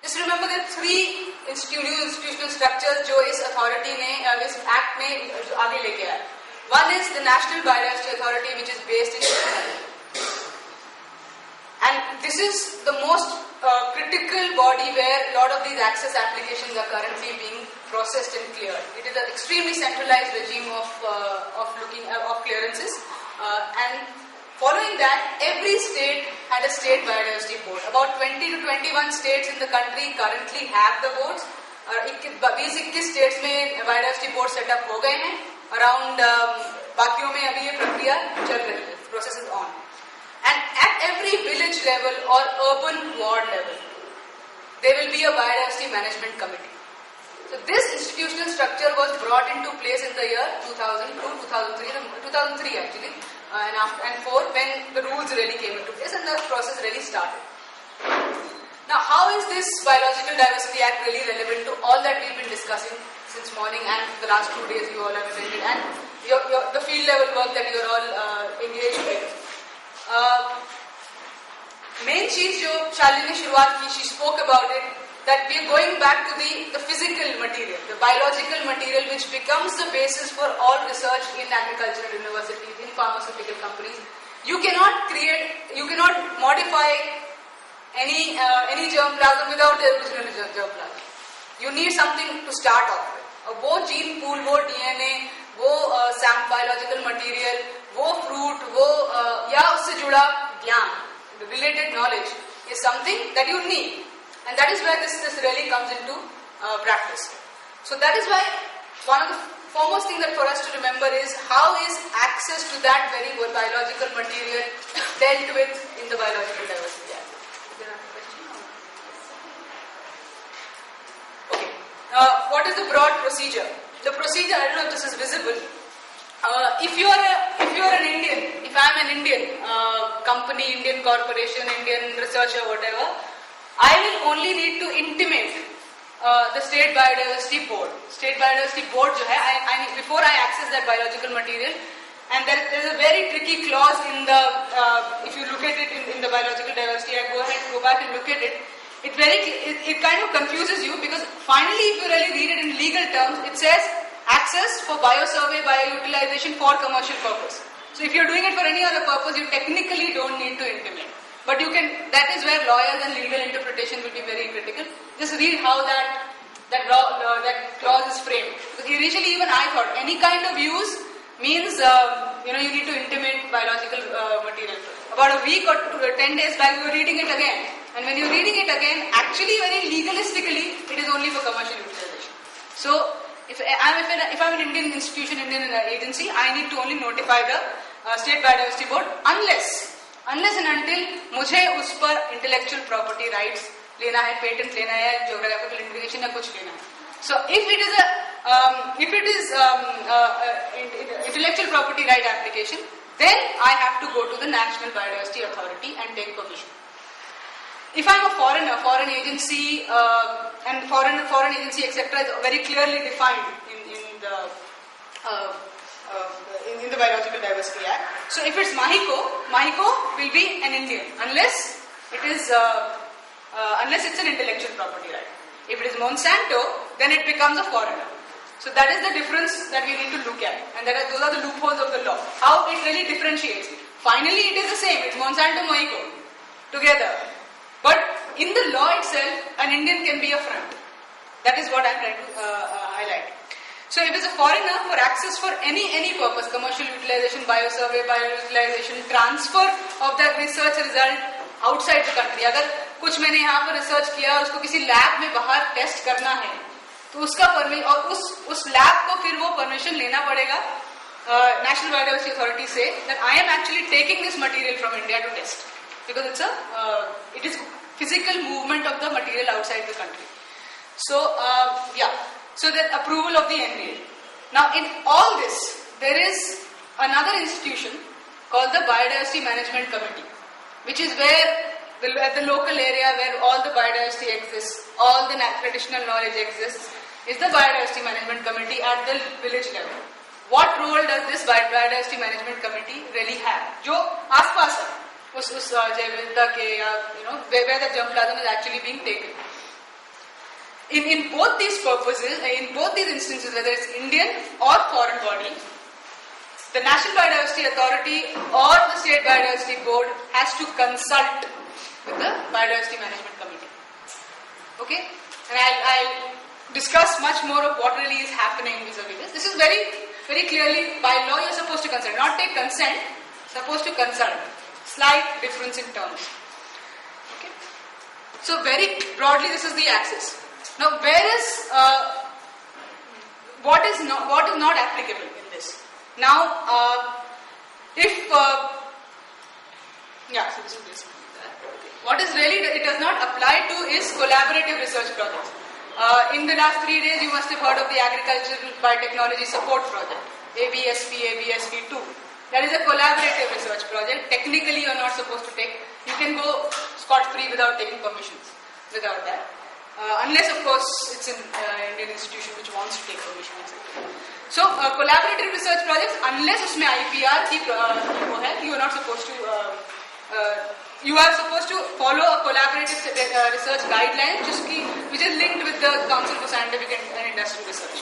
Just remember there are three new institutional structures जो इस authority ने इस act में आगे लेके आया. One is the National Biodiversity Authority, which is based in Chennai. And this is the most critical body where a lot of these access applications are currently being processed and cleared. It is an extremely centralized regime of clearances, and following that, every state had a state biodiversity board. About 20 to 21 states in the country currently have the boards. 20-21 states में biodiversity board set up हो गए हैं. Around बाकियों में अभी ये प्रक्रिया चल रही है. Process is on. And at every village level or urban ward level, there will be a biodiversity management committee. So this institutional structure was brought into place in the year 2002, 2003 actually, and 4 when the rules really came into place and the process really started. Now, how is this Biological Diversity Act really relevant to all that we've been discussing since morning and the last 2 days you all have attended, and the field level work that you're all engaged with? Main चीज जो शालिनी ने शुरुआत की, she spoke about it, that we are going back to the physical material, the biological material, which becomes the basis for all research in agricultural universities, in pharmaceutical companies. You cannot modify any germplasm without the original germplasm. You need something to start off with. वो gene pool, वो DNA, वो biological material, वो fruit, वो या उससे जुड़ा ज्ञान, the related knowledge is something that you need. And that is where this really comes into practice. So that is why one of the foremost thing that for us to remember is how is access to that very biological material dealt with in the Biological Diversity Act. Is there a question? Okay. What is the broad procedure? The procedure, I don't know if this is visible. If you are an Indian, if I am an Indian company, Indian corporation, Indian researcher, whatever, I will only need to intimate the State Biodiversity Board. State Biodiversity Board जो है, before I access that biological material, and there is a very tricky clause in the, if you look at it in the Biological Diversity Act, go back and look at it. It kind of confuses you, because finally if you really read it in legal terms, it says access for biosurvey, bioutilization for commercial purpose. So if you're doing it for any other purpose, you technically don't need to intimate. But you can, that is where lawyers and legal interpretation will be very critical. Just read how that clause is framed. Because initially even I thought any kind of use means, you need to intimate biological material. About a week or 10 days back, we were reading it again. And when you're reading it again, actually very legalistically, it is only for commercial utilization. So, if I'm an Indian institution, Indian agency, I need to only notify the State Biodiversity Board unless and until मुझे उस पर intellectual property rights लेना है, patent लेना है, geographical indication या कुछ लेना है. So if it is intellectual property right application, then I have to go to the National Biodiversity Authority and take permission. If I'm a foreign agency, and foreign agency etc. is very clearly defined in the Biological Diversity Act. So if it's MAHICO will be an Indian unless it's an intellectual property right. If it is Monsanto, then it becomes a foreigner. So that is the difference that we need to look at, and those are the loopholes of the law. How it really differentiates. Finally, it is the same. It's Monsanto, MAHICO together. But in the law itself, an Indian can be a front. That is what I'm trying to highlight. So if it's a foreigner, for access for any purpose, commercial utilization, biosurvey, bioutilization, transfer of that research result outside the country. अगर कुछ मैंने यहाँ पर research किया, उसको किसी lab में बाहर test करना है, तो उसका permission और उस lab को फिर वो permission लेना पड़ेगा. National Biodiversity Authority say that I am actually taking this material from India to test, because it is physical movement of the material outside the country. So so the approval of the NBA. Now in all this, there is another institution called the Biodiversity Management Committee, which is where at the local area where all the biodiversity exists, all the traditional knowledge exists, is the Biodiversity Management Committee at the village level. What role does this Biodiversity Management Committee really have? जो आसपास है, उस जैव विविधता के, where the germplasm is actually being taken. in both these purposes, in both these instances, whether it's Indian or foreign body, the National Biodiversity Authority or the State Biodiversity Board has to consult with the Biodiversity Management Committee. Okay? And I'll discuss much more of what really is happening vis-a-vis this. This is very, very clearly, by law you're supposed to consult. Not take consent, supposed to consult. Slight difference in terms. Okay? So very broadly this is the axis. Now where is, what is not applicable in this? Now, so this is this. What is really, it does not apply to is collaborative research projects. In the last 3 days, you must have heard of the Agricultural Biotechnology Support Project, ABSP 2. That is a collaborative research project. Technically, you are not supposed to take, you can go scot-free without taking permissions, without that. Unless, of course, it's an Indian institution which wants to take permission, etc. So, collaborative research projects, unless उसमें IPR की वो है, you are not supposed to. You are supposed to follow a collaborative research guideline, which is linked with the Council for Scientific and Industrial Research.